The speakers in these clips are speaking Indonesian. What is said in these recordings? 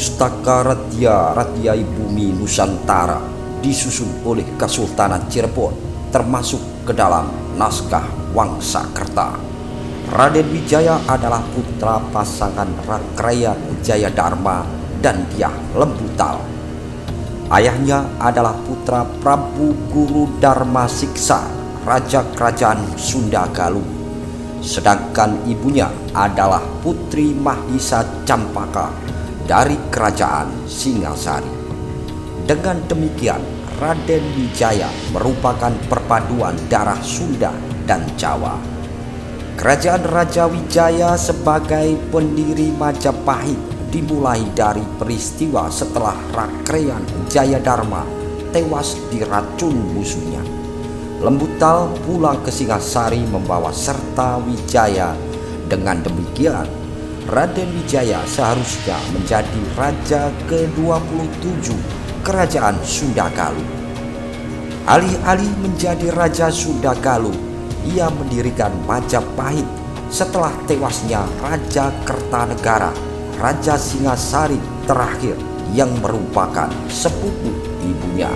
Pustaka Ratyai Bumi Nusantara disusun oleh Kesultanan Cirebon, termasuk ke dalam naskah Wangsakerta. Raden Wijaya adalah putra pasangan Rakryan Jayadharma dan Dyah Lembutal. Ayahnya adalah putra Prabu Guru Dharma Siksa, Raja Kerajaan Sunda Galuh. Sedangkan ibunya adalah Putri Mahisa Campaka dari Kerajaan Singasari. Dengan demikian, Raden Wijaya merupakan perpaduan darah Sunda dan Jawa. Kerajaan Raja Wijaya sebagai pendiri Majapahit dimulai dari peristiwa setelah Rakryan Jayadharma tewas diracun musuhnya. Lembutal pulang ke Singasari membawa serta Wijaya. Dengan demikian, Raden Wijaya seharusnya menjadi Raja ke-27 Kerajaan Sunda Galuh. Alih-alih menjadi Raja Sunda Galuh, ia mendirikan Majapahit setelah tewasnya Raja Kertanegara, Raja Singasari terakhir yang merupakan sepupu ibunya.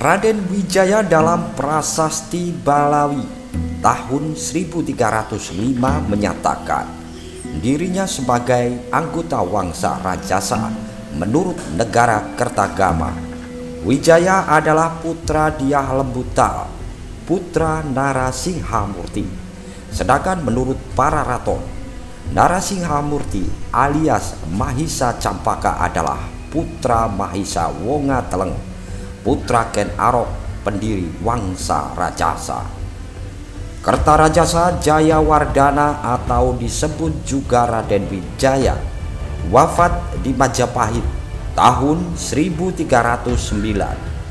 Raden Wijaya dalam Prasasti Balawi tahun 1305 menyatakan dirinya sebagai anggota Wangsa Rajasa menurut negara Kertagama. Wijaya adalah putra Dyah Lembutal, putra Narasinghamurti. Sedangkan menurut para raton, Narasinghamurti alias Mahisa Campaka adalah putra Mahisa Wongateleng, putra Ken Arok, pendiri Wangsa Rajasa. Kertarajasa Jayawardhana atau disebut juga Raden Wijaya wafat di Majapahit tahun 1309,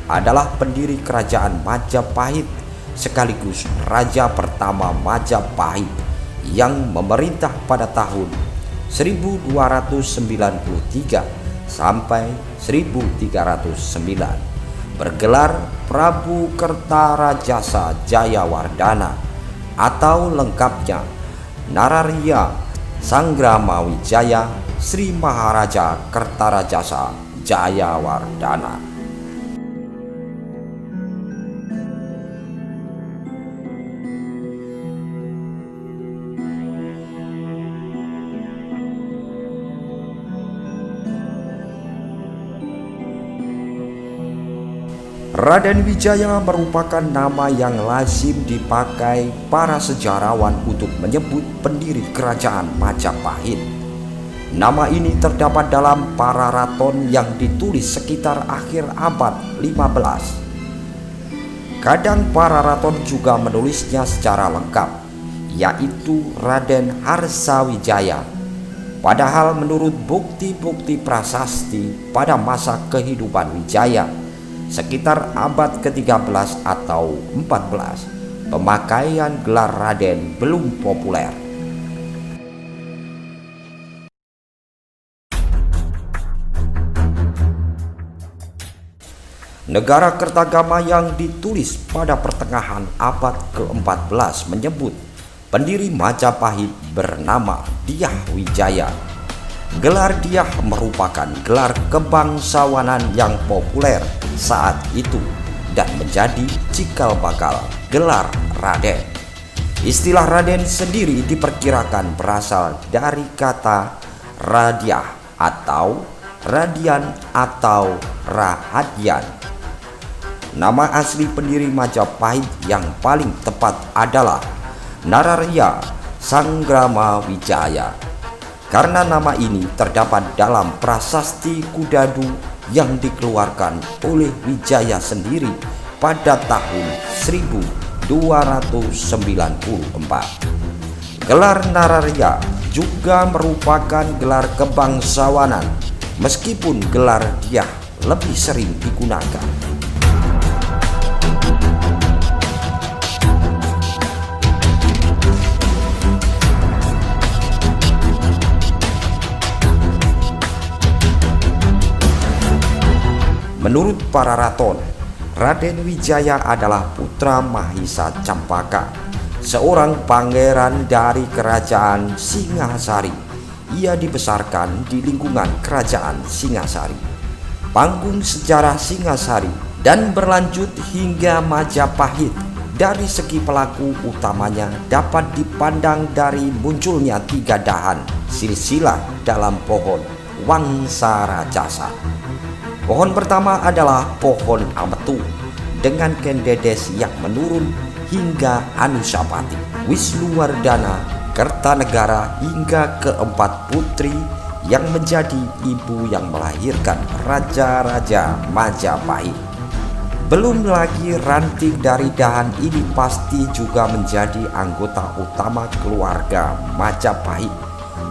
adalah pendiri kerajaan Majapahit sekaligus raja pertama Majapahit yang memerintah pada tahun 1293 sampai 1309. Bergelar Prabu Kertarajasa Jayawardhana atau lengkapnya Nararya Sangramawijaya Sri Maharaja Kertarajasa Jayawardhana. Raden Wijaya merupakan nama yang lazim dipakai para sejarawan untuk menyebut pendiri kerajaan Majapahit. Nama ini terdapat dalam para raton yang ditulis sekitar akhir abad 15. Kadang para raton juga menulisnya secara lengkap, yaitu Raden Harsawijaya. Padahal menurut bukti-bukti prasasti pada masa kehidupan Wijaya sekitar abad ke-13 atau 14, pemakaian gelar Raden belum populer. Negara Kertagama yang ditulis pada pertengahan abad ke-14 menyebut pendiri Majapahit bernama Dyah Wijaya. Gelar Dyah merupakan gelar kebangsawanan yang populer saat itu dan menjadi cikal bakal gelar Raden. Istilah Raden sendiri diperkirakan berasal dari kata Radyah atau Radian atau Rahadian. Nama asli pendiri Majapahit yang paling tepat adalah Nararya Sangramawijaya. karena nama ini terdapat dalam prasasti Kudadu yang dikeluarkan oleh Wijaya sendiri pada tahun 1294. Gelar Nararya juga merupakan gelar kebangsawanan, meskipun gelar Dyah lebih sering digunakan. Menurut para raton, Raden Wijaya adalah putra Mahisa Campaka, seorang pangeran dari kerajaan Singasari. Ia dibesarkan di lingkungan kerajaan Singasari, panggung sejarah Singasari, dan berlanjut hingga Majapahit. Dari segi pelaku utamanya dapat dipandang dari munculnya 3 dahan silsilah dalam pohon Wangsa Rajasa. Pohon pertama adalah pohon Ametu dengan Kendedes yang menurun hingga Anusapati, Wisnuwardana, Kertanegara hingga keempat putri yang menjadi ibu yang melahirkan raja-raja Majapahit. Belum lagi ranting dari dahan ini pasti juga menjadi anggota utama keluarga Majapahit.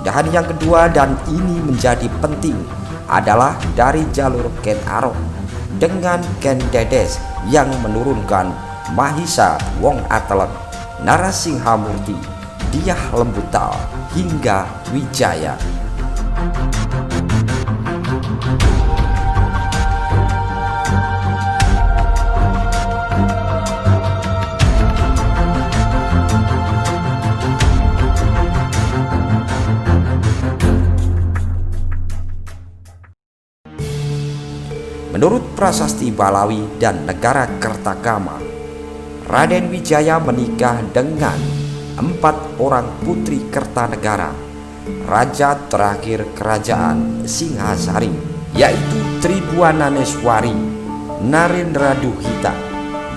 Dahan yang kedua dan ini menjadi penting adalah dari jalur Ken Arok dengan Ken Dedes yang menurunkan Mahisa Wong Atelon, Narasinghamurti, Dyah Lembutal hingga Wijaya. Menurut prasasti Balawi dan negara Kertagama, Raden Wijaya menikah dengan 4 orang putri Kertanegara, raja terakhir kerajaan Singhasari, yaitu Tribhuwananeswari, Narendraduhita,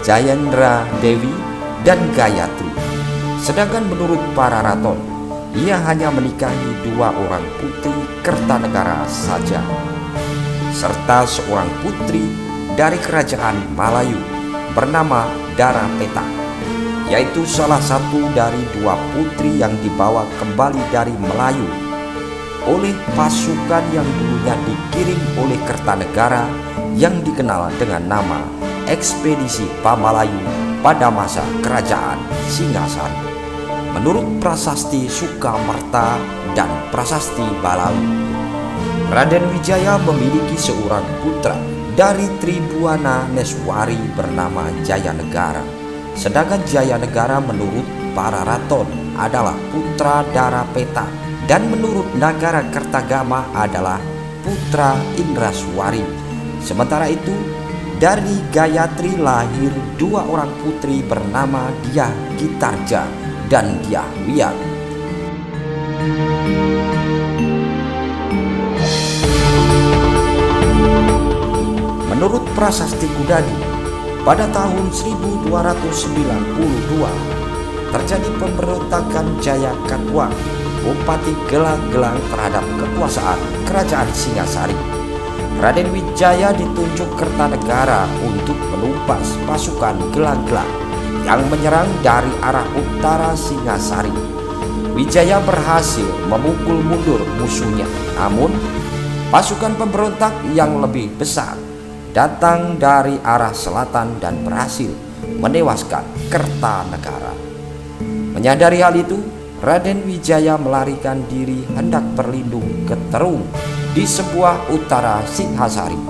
Jayendra Dewi, dan Gayatri. Sedangkan menurut para raton, ia hanya menikahi 2 orang putri Kertanegara saja, serta seorang putri dari kerajaan Malayu bernama Darapeta, yaitu salah satu dari 2 putri yang dibawa kembali dari Melayu oleh pasukan yang dulunya dikirim oleh Kertanegara yang dikenal dengan nama Ekspedisi Pamalayu pada masa kerajaan Singasari. Menurut prasasti Sukamerta dan prasasti Balawi, Raden Wijaya memiliki seorang putra dari Tribhuwananeswari bernama Jayanegara. Sedangkan Jayanegara menurut para raton adalah putra Darapeta dan menurut Nagara Kertagama adalah putra Indraswari. Sementara itu, dari Gayatri lahir 2 orang putri bernama Dyah Gitarja dan Dyah Wiyat. Menurut prasasti Kudadu, pada tahun 1292 terjadi pemberontakan Jayakatwang, Bupati Gelang-Gelang terhadap kekuasaan kerajaan Singasari. Raden Wijaya ditunjuk Kertanegara untuk menumpas pasukan Gelang-Gelang yang menyerang dari arah utara Singasari. Wijaya berhasil memukul mundur musuhnya, namun pasukan pemberontak yang lebih besar datang dari arah selatan dan berhasil menewaskan Kertanegara. Menyadari hal itu, Raden Wijaya melarikan diri hendak berlindung ke Terung di sebuah utara Singhasari.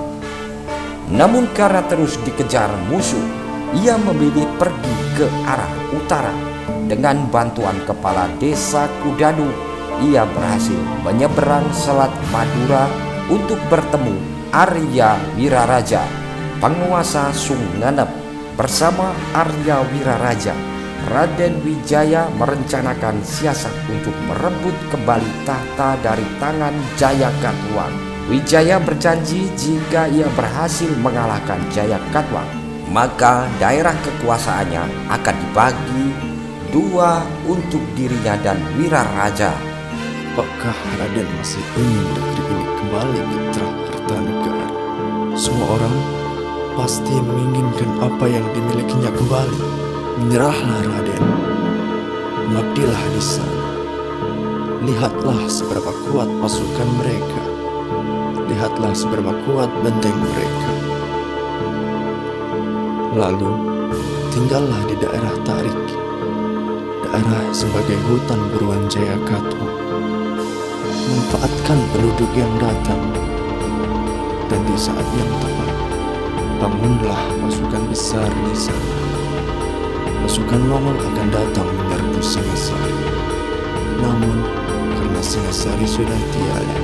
Namun karena terus dikejar musuh, ia memilih pergi ke arah utara. Dengan bantuan kepala desa Kudadu, ia berhasil menyeberang Selat Madura untuk bertemu Arya Wiraraja, penguasa Sunganep. Bersama Arya Wiraraja, Raden Wijaya merencanakan siasat untuk merebut kembali tahta dari tangan Jayakatwang. Wijaya berjanji jika ia berhasil mengalahkan Jayakatwang, maka daerah kekuasaannya akan dibagi 2 untuk dirinya dan Wiraraja. Apakah Raden masih ingin negeri ini kembali mitra Kertanegara? Semua orang pasti menginginkan apa yang dimilikinya kembali. Menyerahlah Raden, mengabdilah di sana. Lihatlah seberapa kuat pasukan mereka. Lihatlah seberapa kuat benteng mereka. Lalu tinggallah di daerah Tarik, daerah sebagai hutan buruan Jayakatwa. Manfaatkan penduduk yang datang, dan di saat yang tepat bangunlah pasukan besar di sana. Pasukan Mongol akan datang menyerbu Singasari. Namun karena Singasari sudah tiada,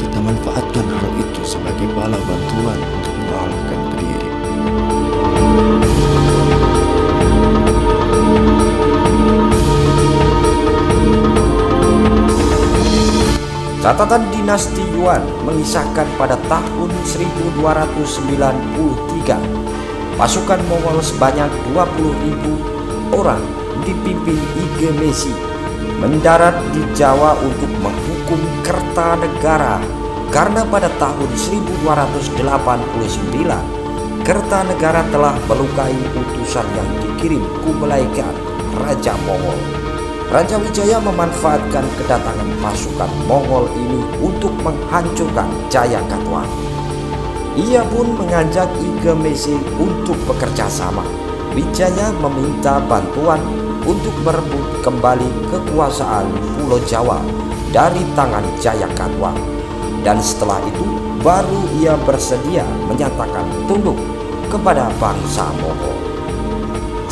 kita manfaatkan hal itu sebagai bala bantuan untuk mengalahkan Kediri. Catatan dinasti Yuan mengisahkan pada tahun 1293 pasukan Mongol sebanyak 20.000 orang dipimpin Igemesi mendarat di Jawa untuk menghukum Kertanegara karena pada tahun 1289 Kertanegara telah melukai utusan yang dikirim Kublai Khan, Raja Mongol. Raja Wijaya memanfaatkan kedatangan pasukan Mongol ini untuk menghancurkan Jayakatwa. Ia pun mengajak Igemesi untuk bekerja sama. Wijaya meminta bantuan untuk merebut kembali kekuasaan Pulau Jawa dari tangan Jayakatwa. Dan setelah itu baru ia bersedia menyatakan tunduk kepada bangsa Mongol.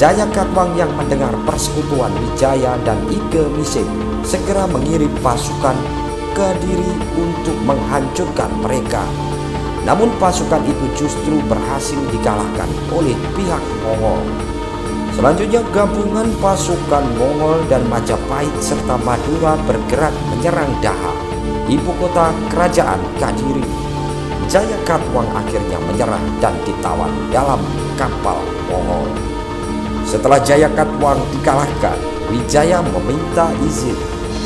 Jayakatwang yang mendengar persekutuan Wijaya dan Igemesi segera mengirim pasukan ke Kediri untuk menghancurkan mereka. Namun pasukan itu justru berhasil dikalahkan oleh pihak Mongol. Selanjutnya gabungan pasukan Mongol dan Majapahit serta Madura bergerak menyerang Daha, ibu kota kerajaan Kediri. Jayakatwang akhirnya menyerah dan ditawan dalam kapal Mongol. Setelah Jayakatwang dikalahkan, Wijaya meminta izin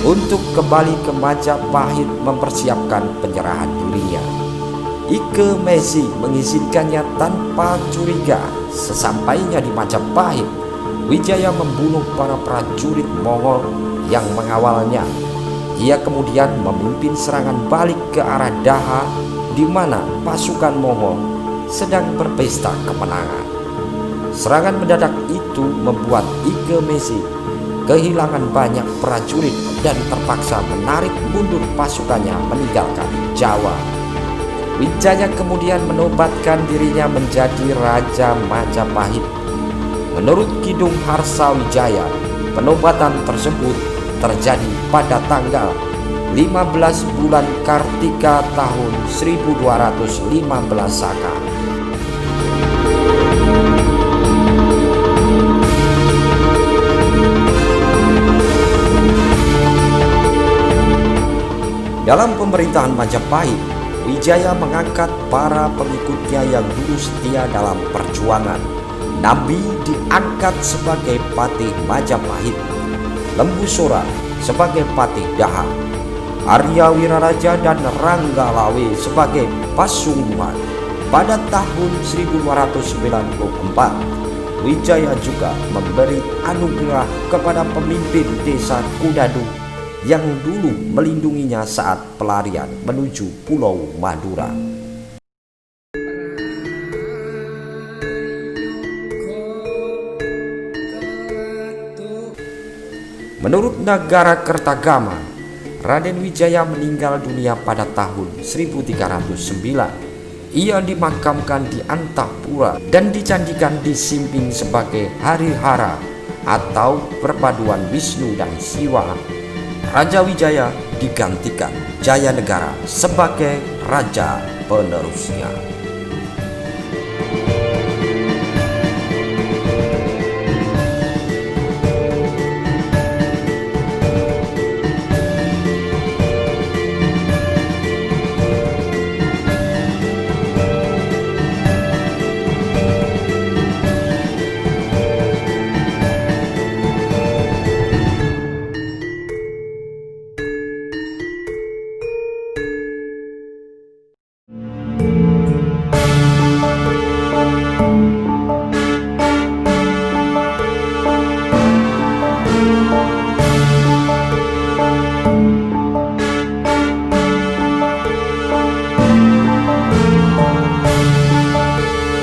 untuk kembali ke Majapahit mempersiapkan penyerahan dirinya. Igemesi mengizinkannya tanpa curiga. Sesampainya di Majapahit, Wijaya membunuh para prajurit Mongol yang mengawalnya. Ia kemudian memimpin serangan balik ke arah Daha, di mana pasukan Mongol sedang berpesta kemenangan. Serangan mendadak itu membuat Igemesi kehilangan banyak prajurit dan terpaksa menarik mundur pasukannya meninggalkan Jawa. Wijaya kemudian menobatkan dirinya menjadi Raja Majapahit. Menurut Kidung Harsawijaya, penobatan tersebut terjadi pada tanggal 15 bulan Kartika tahun 1215 Saka. Dalam pemerintahan Majapahit, Wijaya mengangkat para pengikutnya yang dulu setia dalam perjuangan. Nambi diangkat sebagai patih Majapahit, Lembu Sora sebagai patih Daha, Arya Wiraraja dan Ranggalawe sebagai pasungguhan. Pada tahun 1294, Wijaya juga memberi anugerah kepada pemimpin desa Kudadu yang dulu melindunginya saat pelarian menuju Pulau Madura. Menurut Nagara Kertagama, Raden Wijaya meninggal dunia pada tahun 1309. Ia dimakamkan di Antapura dan dicandikan di Simping sebagai Harihara atau perpaduan Wisnu dan Siwa. Raja Wijaya digantikan Jayanegara sebagai raja penerusnya.